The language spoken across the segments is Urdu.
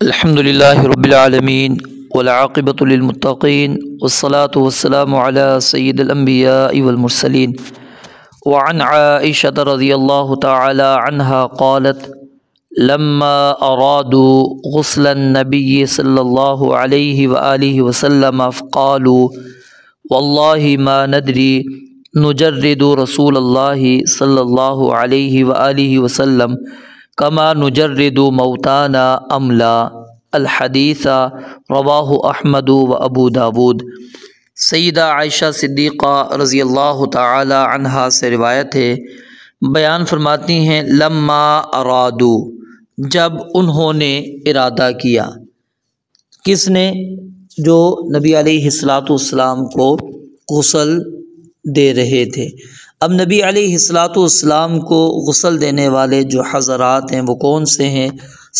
الحمد لله رب العالمين والعاقبة للمتقين والصلاة والسلام على سيد الأنبياء والمرسلين وعن عائشة رضي الله تعالى عنها قالت لما أرادوا غسل النبي صلى الله عليه وآله وسلم فقالوا والله ما ندري نجرد رسول الله صلى الله عليه وآله وسلم کما نجرد موتانا ام لا الحدیث رواہ احمد و ابو داود۔ سیدہ عائشہ صدیقہ رضی اللہ تعالی عنہا سے روایت ہے، بیان فرماتی ہیں لما ارادو، جب انہوں نے ارادہ کیا۔ کس نے؟ جو نبی علیہ السلام کو غسل دے رہے تھے۔ اب نبی علیہ السلام کو غسل دینے والے جو حضرات ہیں وہ کون سے ہیں؟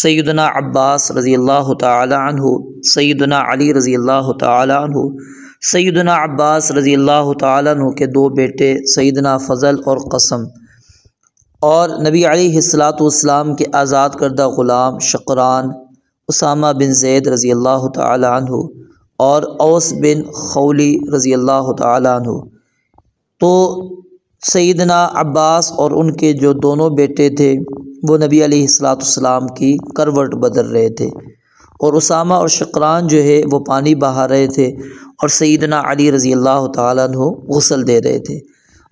سیدنا عباس رضی اللہ تعالی عنہ، سیدنا علی رضی اللہ تعالی عنہ، سیدنا عباس رضی اللہ تعالی عنہ کے دو بیٹے سیدنا فضل اور قسم، اور نبی علیہ السلام کے آزاد کردہ غلام شقران، اسامہ بن زید رضی اللہ تعالی عنہ، اور اوس بن خولی رضی اللہ تعالی عنہ۔ تو سیدنا عباس اور ان کے جو دونوں بیٹے تھے وہ نبی علیہ السلام کی کروٹ بدل رہے تھے، اور اسامہ اور شقران جو ہے وہ پانی بہا رہے تھے، اور سیدنا علی رضی اللہ تعالیٰ عنہ غسل دے رہے تھے،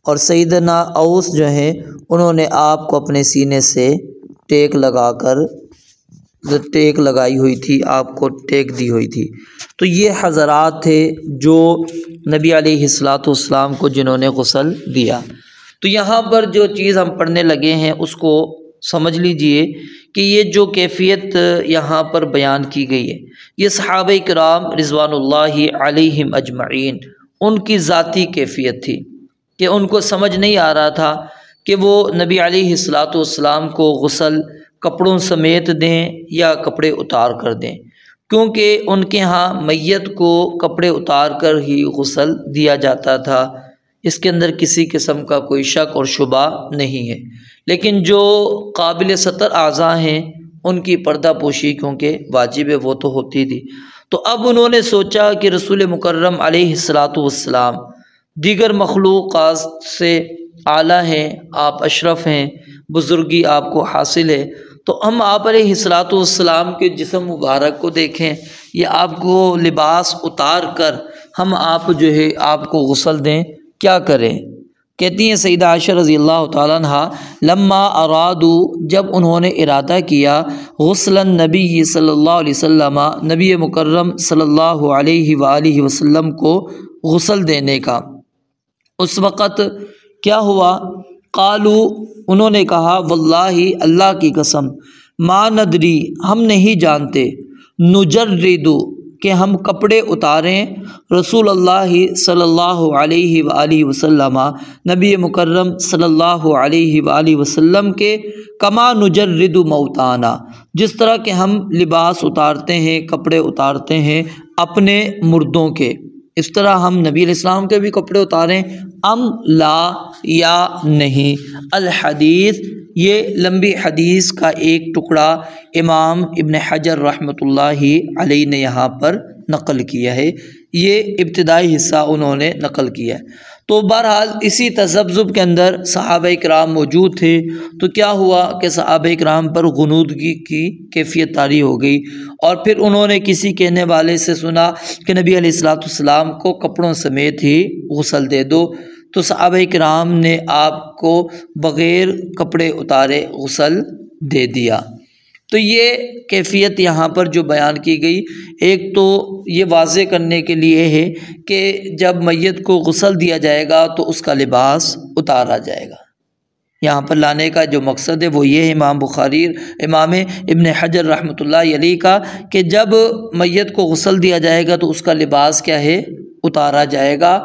اور سیدنا اوس جو ہیں انہوں نے آپ کو اپنے سینے سے ٹیک لگائی ہوئی تھی، آپ کو ٹیک دی ہوئی تھی۔ تو یہ حضرات تھے جو نبی علیہ السلام کو جنہوں نے غسل دیا۔ تو یہاں پر جو چیز ہم پڑھنے لگے ہیں اس کو سمجھ لیجئے کہ یہ جو کیفیت یہاں پر بیان کی گئی ہے یہ صحابہ کرام رضوان اللہ علیہم اجمعین ان کی ذاتی کیفیت تھی کہ ان کو سمجھ نہیں آ رہا تھا کہ وہ نبی علیہ السلام کو غسل کپڑوں سمیت دیں یا کپڑے اتار کر دیں، کیونکہ ان کے ہاں میت کو کپڑے اتار کر ہی غسل دیا جاتا تھا، اس کے اندر کسی قسم کا کوئی شک اور شبہ نہیں ہے۔ لیکن جو قابل ستر اعضاء ہیں ان کی پردہ پوشی کیونکہ واجب ہے وہ تو ہوتی تھی۔ تو اب انہوں نے سوچا کہ رسول مکرم علیہ السلام دیگر مخلوقات سے اعلیٰ ہیں، آپ اشرف ہیں، بزرگی آپ کو حاصل ہے، تو ہم آپ علیہ السلام کے جسم مبارک کو دیکھیں یا آپ کو لباس اتار کر ہم آپ جو ہے آپ کو غسل دیں، کیا کریں؟ کہتی ہیں سیدہ عائشہ رضی اللہ تعالیٰ عنہ لما ارادو، جب انہوں نے ارادہ کیا غسل النبی صلی اللہ علیہ وسلم، نبی مکرم صلی اللہ علیہ وآلہ وسلم کو غسل دینے کا، اس وقت کیا ہوا؟ قالو، انہوں نے کہا واللہ، اللہ کی قسم، ما ندری، ہم نہیں جانتے، نجردو، کہ ہم کپڑے اتاریں، رسول اللہ صلی اللہ علیہ وآلہ وسلم، نبی مکرم صلی اللہ علیہ وآلہ وسلم کے، کما نجرد موتانا، جس طرح کہ ہم لباس اتارتے ہیں، کپڑے اتارتے ہیں اپنے مردوں کے، اس طرح ہم نبی علیہ السلام کے بھی کپڑے اتاریں، ام لا، یا نہیں۔ الحدیث، یہ لمبی حدیث کا ایک ٹکڑا امام ابن حجر رحمۃ اللہ علیہ نے یہاں پر نقل کیا ہے، یہ ابتدائی حصہ انہوں نے نقل کیا ہے۔ تو بہرحال اسی تذبذب کے اندر صحابہ کرام موجود تھے، تو کیا ہوا کہ صحابہ کرام پر غنودگی کی کیفیت طاری ہو گئی، اور پھر انہوں نے کسی کہنے والے سے سنا کہ نبی علیہ السلام کو کپڑوں سمیت ہی غسل دے دو، تو صحابہ کرام نے آپ کو بغیر کپڑے اتارے غسل دے دیا۔ تو یہ کیفیت یہاں پر جو بیان کی گئی، ایک تو یہ واضح کرنے کے لیے ہے کہ جب میت کو غسل دیا جائے گا تو اس کا لباس اتارا جائے گا۔ یہاں پر لانے کا جو مقصد ہے وہ یہ ہے امام ابن حجر رحمۃ اللہ علیہ کا، کہ جب میت کو غسل دیا جائے گا تو اس کا لباس کیا ہے؟ اتارا جائے گا۔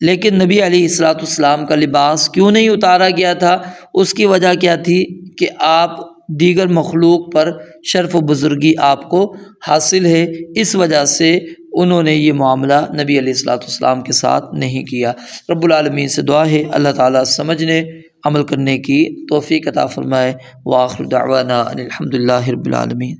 لیکن نبی علیہ السلام کا لباس کیوں نہیں اتارا گیا تھا؟ اس کی وجہ کیا تھی کہ آپ دیگر مخلوق پر شرف و بزرگی آپ کو حاصل ہے، اس وجہ سے انہوں نے یہ معاملہ نبی علیہ السلام کے ساتھ نہیں کیا۔ رب العالمین سے دعا ہے اللہ تعالیٰ سمجھنے عمل کرنے کی توفیق عطا فرمائے۔ وآخر دعوانا ان الحمد للہ رب العالمین۔